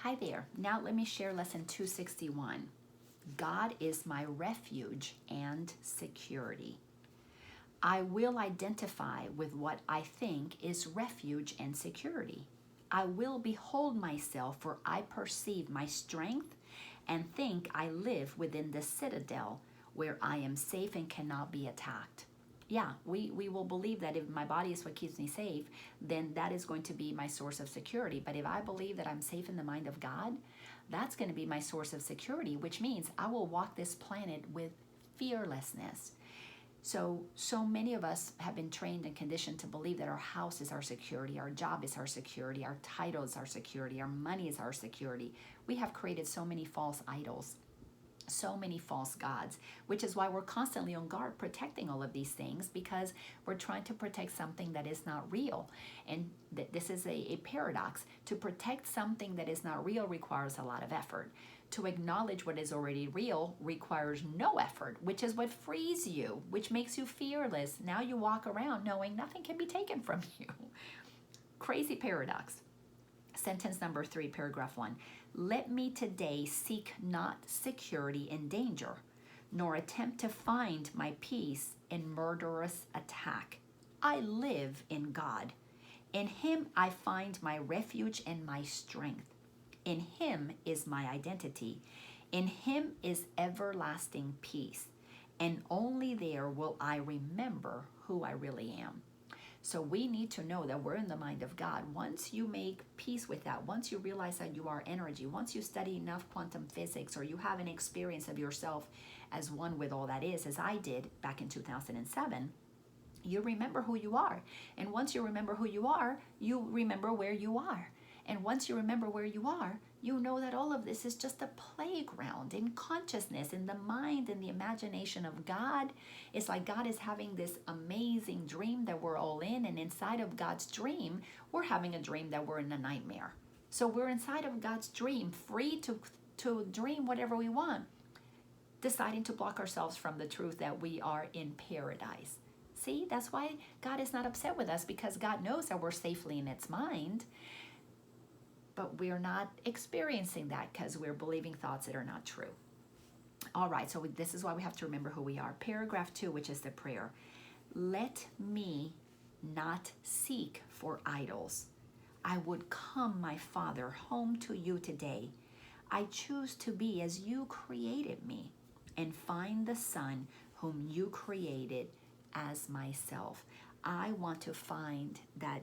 Hi there. Now let me share lesson 261. God is my refuge and security. I will identify with what I think is refuge and security. I will behold myself, for I perceive my strength and think I live within the citadel where I am safe and cannot be attacked. Yeah, we will believe that if my body is what keeps me safe, then that is going to be my source of security. But if I believe that I'm safe in the mind of God, that's going to be my source of security, which means I will walk this planet with fearlessness. So many of us have been trained and conditioned to believe that our house is our security, our job is our security, our title is our security, our money is our security. We have created so many false idols, so many false gods, which is why we're constantly on guard protecting all of these things, because we're trying to protect something that is not real. And this is a paradox. To protect something that is not real requires a lot of effort. To acknowledge what is already real requires no effort, which is what frees you, which makes you fearless. Now you walk around knowing nothing can be taken from you. Crazy paradox. Sentence number 3, paragraph 1. Let me today seek not security in danger, nor attempt to find my peace in murderous attack. I live in God. In Him I find my refuge and my strength. In Him is my identity. In Him is everlasting peace. And only there will I remember who I really am. So we need to know that we're in the mind of God. Once you make peace with that, once you realize that you are energy, once you study enough quantum physics, or you have an experience of yourself as one with all that is, as I did back in 2007, you remember who you are. And once you remember who you are, you remember where you are. And once you remember where you are, you know that all of this is just a playground in consciousness, in the mind, in the imagination of God. It's like God is having this amazing dream that we're all in, and inside of God's dream, we're having a dream that we're in a nightmare. So we're inside of God's dream, free to dream whatever we want, deciding to block ourselves from the truth that we are in paradise. See, that's why God is not upset with us, because God knows that we're safely in its mind. But we're not experiencing that because we're believing thoughts that are not true. All right, so this is why we have to remember who we are. Paragraph 2, which is the prayer. Let me not seek for idols. I would come, my Father, home to you today. I choose to be as you created me, and find the Son whom you created as myself. I want to find that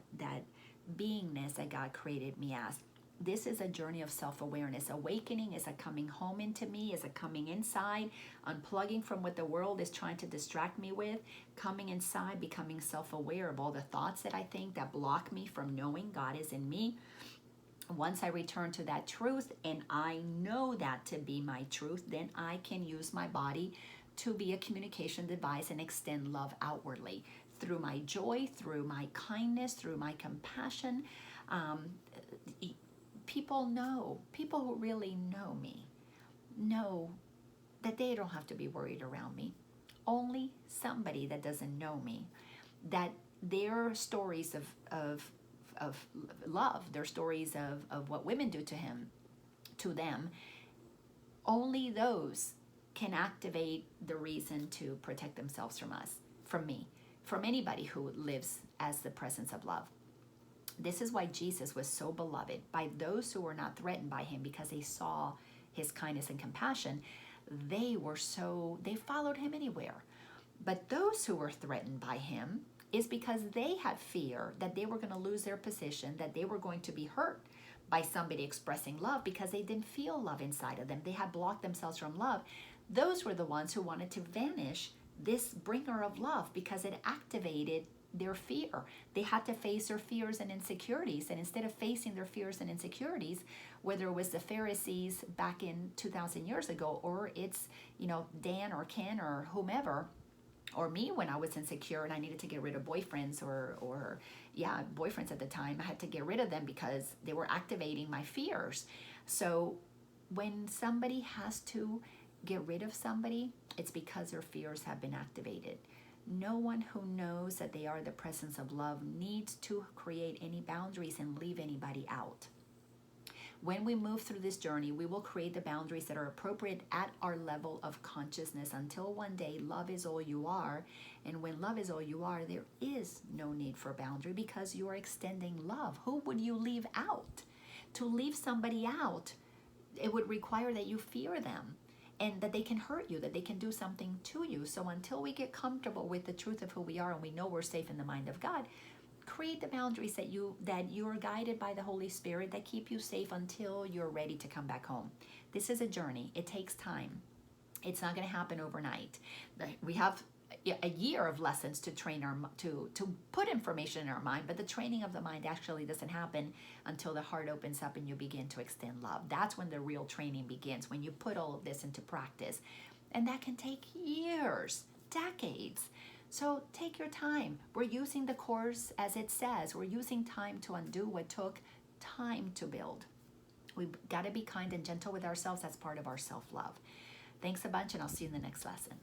beingness that God created me as. This is a journey of self-awareness. Awakening is a coming home into me, is a coming inside, unplugging from what the world is trying to distract me with, coming inside, becoming self-aware of all the thoughts that I think that block me from knowing God is in me. Once I return to that truth, and I know that to be my truth, then I can use my body to be a communication device and extend love outwardly through my joy, through my kindness, through my compassion. People who really know me, know that they don't have to be worried around me. Only somebody that doesn't know me, that their stories of love, their stories of what women do to them, only those can activate the reason to protect themselves from us, from me, from anybody who lives as the presence of love. This is why Jesus was so beloved by those who were not threatened by him, because they saw his kindness and compassion. They followed him anywhere. But those who were threatened by him is because they had fear that they were going to lose their position, that they were going to be hurt by somebody expressing love, because they didn't feel love inside of them. They had blocked themselves from love. Those were the ones who wanted to vanish this bringer of love, because it activated their fear. They had to face their fears and insecurities. And instead of facing their fears and insecurities, whether it was the Pharisees back in 2,000 years ago, or it's, Dan or Ken or whomever, or me when I was insecure and I needed to get rid of boyfriends boyfriends at the time. I had to get rid of them because they were activating my fears. So when somebody has to get rid of somebody, it's because their fears have been activated. No one who knows that they are the presence of love needs to create any boundaries and leave anybody out. When we move through this journey, we will create the boundaries that are appropriate at our level of consciousness until one day love is all you are. And when love is all you are, there is no need for boundary because you are extending love. Who would you leave out? To leave somebody out, it would require that you fear them and that they can hurt you, that they can do something to you. So until we get comfortable with the truth of who we are and we know we're safe in the mind of God, create the boundaries that you're guided by the Holy Spirit that keep you safe until you're ready to come back home. This is a journey. It takes time. It's not going to happen overnight. We have a year of lessons to train to put information in our mind, but the training of the mind actually doesn't happen until the heart opens up and you begin to extend love. That's when the real training begins, when you put all of this into practice. And that can take years, decades. So take your time. We're using the course as it says. We're using time to undo what took time to build. We've got to be kind and gentle with ourselves. That's part of our self-love. Thanks a bunch, and I'll see you in the next lesson.